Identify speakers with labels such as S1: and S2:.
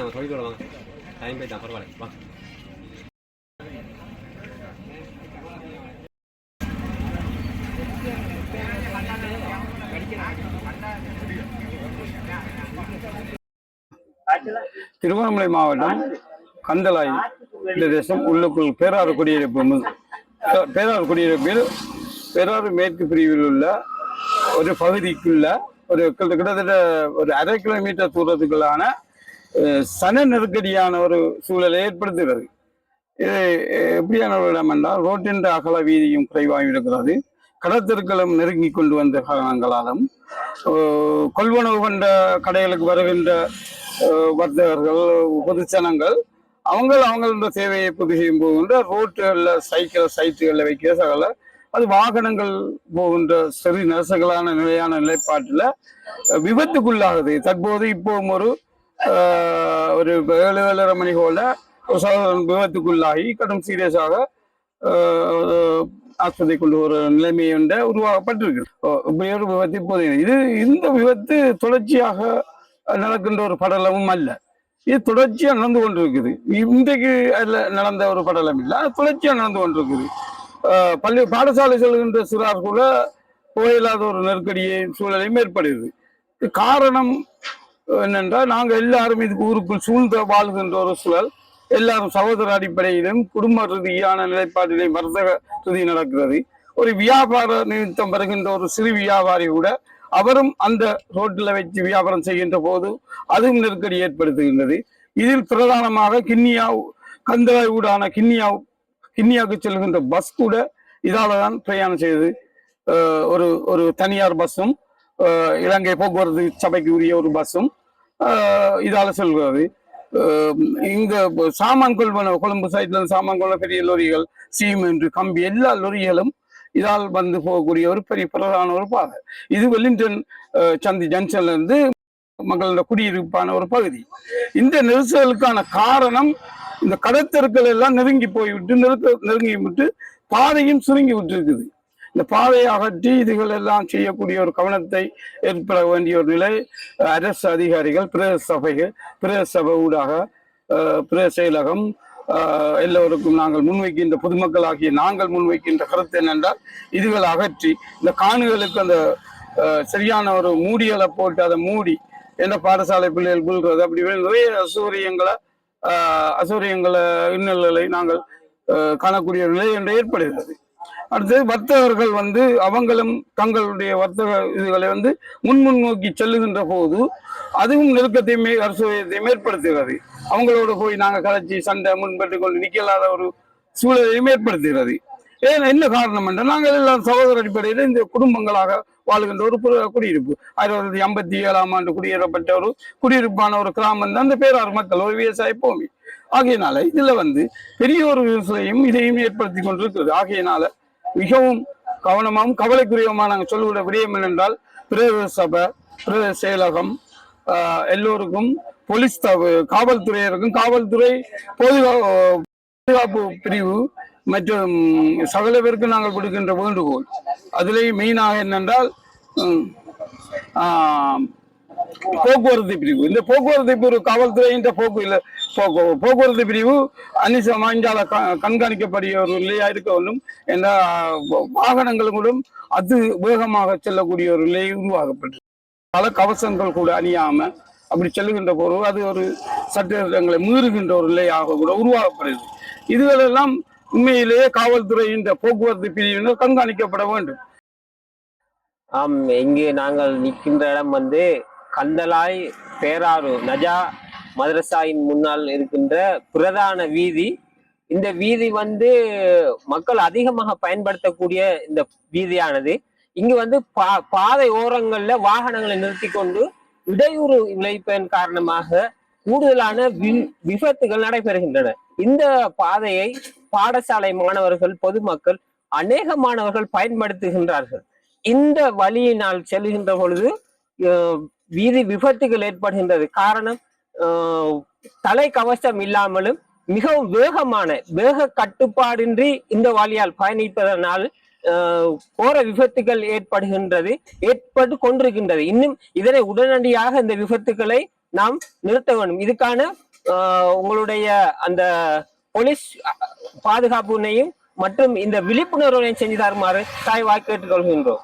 S1: நாங்கள் சொல்லிட்டு வாங்க. டைம் போய் தான் பரவாயில்ல வா.
S2: திருவண்ணாமலை மாவட்டம் கந்தளாய் பிரதேசம் உள்ளுக்குள் பேராறு குடியிருப்பில் பேராறு மேற்கு பிரிவில் உள்ள ஒரு பகுதிக்குள்ள ஒரு கிட்டத்தட்ட ஒரு 1/2 கிலோமீட்டர் தூரத்துக்குள்ளான சன நெருக்கடியான ஒரு சூழலை ஏற்படுத்துகிறது. இது எப்படியான ஒரு இடம் என்றால் ரோட்டின் அகல வீதியும் குறைவாக இருக்கிறது. கடத்தெருக்களும் நெருங்கி கொண்டு வந்த காரணங்களாலும் கொள்வனவு கொண்ட கடைகளுக்கு வருகின்ற வர்த்தகர்கள் பொதுச்சனங்கள் அவங்களோட தேவையை பூர்த்தி செய்யும் போகின்ற ரோட்டுகளில் சைட்டுகளில் வைக்கிற சகல அது வாகனங்கள் போகின்ற சரி நெரிசல்களான நிலையான நிலைப்பாட்டில் விபத்துக்குள்ளாகுது. தற்போது இப்போ ஒரு 7-7:30 மணி போல ஒரு சகோதரன் விபத்துக்குள்ளாகி கடும் சீரியஸாக ஆஸ்பத்திரி கொண்டு ஒரு நிலைமை உருவாக்கப்பட்டிருக்கு. இப்படி ஒரு விபத்து இப்போது இந்த விபத்து தொடர்ச்சியாக நடக்கின்ற ஒரு படலமும் அல்ல. இது தொடர்ச்சியா நடந்து கொண்டிருக்குது. இன்றைக்கு அதுல நடந்த ஒரு படலம் இல்லை, தொடர்ச்சியா நடந்து கொண்டிருக்குது. பாடசாலை செல்கின்ற சிறார் கூட போயில்லாத ஒரு நெருக்கடியை சூழலையும் ஏற்படுகிறது. காரணம் என்னென்றால் நாங்கள் எல்லாரும் இதுக்கு ஊருக்குள் சூழ்ந்த வாழ்கின்ற ஒரு சூழல். எல்லாரும் சகோதர அடிப்படையிலும் குடும்ப ரீதியான நிலைப்பாட்டிலையும் வர்த்தக ரீதி நடக்கிறது. ஒரு வியாபார நிமித்தம் வருகின்ற ஒரு சிறு வியாபாரி கூட அவரும் அந்த ரோட்டில் வச்சு வியாபாரம் செய்கின்ற போது அதுவும் நெருக்கடி ஏற்படுத்துகின்றது. இதில் பிரதானமாக கந்தளாய் ஊடான கிண்ணியாவுக்கு செல்கின்ற பஸ் கூட இதால தான் பிரயாணம் செய்தது. ஒரு தனியார் பஸ்ஸும் இலங்கை போக்குவரத்து சபைக்கு உரிய ஒரு பஸ்ஸும் இதால செல்கிறது. இங்க சாமான் கொழும்பு சைட்ல சாமான் கொள்ள பெரிய லொரிகள், சீமெண்ட், கம்பி எல்லா லொரிகளும் இதால் வந்து போகக்கூடிய ஒரு பெரிய பிரதான ஒரு பாதை. இது வெலிங்டன் சந்தி ஜங்ஷன்ல இருந்து மக்களோட குடியிருப்பான ஒரு பகுதி. இந்த நெரிசலுக்கான காரணம் இந்த கடத்தெருக்கள் எல்லாம் நெருங்கி விட்டு பாதையும் சுருங்கி விட்டு இருக்குது. இந்த பாதையை அகற்றி இதுகள் எல்லாம் செய்யக்கூடிய ஒரு கவனத்தை ஏற்பட வேண்டிய ஒரு நிலை அரசு அதிகாரிகள், பிரதேச சபை ஊடாக பிரதேச செயலகம் எல்லோருக்கும் நாங்கள் முன்வைக்கின்ற பொதுமக்களாகிய நாங்கள் முன்வைக்கின்ற கருத்து என்னென்றால் இதுகளை அகற்றி இந்த காணுகளுக்கு அந்த சரியான ஒரு மூடிகளை போட்டு அதை மூடி எந்த பாடசாலை பிள்ளைகள் புல்றது அப்படி நிறைய அசூரியங்களை இன்னல்களை நாங்கள் காணக்கூடிய நிலை என்று ஏற்படுகிறது. அடுத்து வர்த்தகர்கள் அவங்களும் தங்களுடைய வர்த்தக இதுகளை முன்னோக்கி செல்லுகின்ற போது அதுவும் நெருக்கத்தையும் அரசுத்தையும் ஏற்படுத்துகிறது. அவங்களோட போய் நாங்கள் கலைச்சி சண்டை முன்பட்டு கொண்டு நிற்கலாத ஒரு சூழலையும் ஏற்படுத்துகிறது. என்ன காரணம் என்றால் நாங்கள் எல்லாம் சகோதர அடிப்படையில் இந்த குடும்பங்களாக வாழ்கின்ற ஒரு குடியிருப்பு. 1957ஆம் ஆண்டு குடியேறப்பட்ட ஒரு குடியிருப்பான ஒரு கிராமம் தான் இந்த பேராறு மக்கள் ஒரு விவசாய பூமி. ஆகையினால இதுல பெரிய ஒரு விவசாயம் இதையும் ஏற்படுத்தி கொண்டிருக்கிறது. ஆகையினால மிகவும் கவனமாகவும் கவலைக்குரியமாக நாங்கள் சொல்லுகிற விடயம் என்னென்றால் பிரதேச சபை, பிரதேச செயலகம் எல்லோருக்கும் போலீஸ் காவல்துறையினருக்கும் காவல்துறை பாதுகாப்பு பிரிவு மற்றும் சகல பேருக்கு நாங்கள் கொடுக்கின்ற வேண்டுகோள். அதுலேயும் மெயினாக என்னென்றால் போக்குவரத்து பிரிவு. இந்த போக்குவரத்து பிரிவு காவல்துறையின் போக்குவரத்து பிரிவு அனிசமாஞ்சால கண்காணிக்கப்படிய ஒரு நிலையா இருக்க வேண்டும் என்ற வாகனங்களும் அது வேகமாக செல்லக்கூடிய ஒரு நிலை உருவாக்கப்பட்டது. பல கவசங்கள் கூட அணியாம அப்படி செல்லுகின்ற போது அது ஒரு சட்டங்களை மீறுகின்ற ஒரு நிலையாக கூட உருவாக்கப்படுது. இதுகளெல்லாம் உண்மையிலேயே காவல்துறையின் போக்குவரத்து பிரிவினர் கண்காணிக்கப்பட வேண்டும்.
S3: இங்கு நாங்கள் நிற்கின்ற இடம் கந்தளாய் பேராறு நஜா மதரசாயின் முன்னால் இருக்கின்ற பிரதான வீதி. இந்த வீதி மக்கள் அதிகமாக பயன்படுத்தக்கூடிய இந்த வீதியானது இங்கு பாதை ஓரங்கள்ல வாகனங்களை நிறுத்தி கொண்டு இடையூறு விளைவிப்பதன் காரணமாக கூடுதலான விபத்துகள் நடைபெறுகின்றன. இந்த பாதையை பாடசாலை மாணவர்கள், பொதுமக்கள், அநேக மாணவர்கள் பயன்படுத்துகின்றார்கள். இந்த வழியினால் செல்கின்ற பொழுது வீதி விபத்துகள் ஏற்படுகின்றது. காரணம் தலை கவசம் இல்லாமலும் மிகவும் வேக கட்டுப்பாடின்றி இந்த வழியால் பயணிப்பதனால் கோர விபத்துகள் ஏற்பட்டு கொண்டிருக்கின்றது. இன்னும் இதனை உடனடியாக இந்த விபத்துக்களை நாம் நிறுத்த வேண்டும். இதுக்கான உங்களுடைய அந்த போலீஸ் பாதுகாப்புனையும் மற்றும் இந்த விழிப்புணர்வுனையும் செஞ்சு தருமாறு தாய் வாய் கேட்டுக்கொள்கின்றோம்.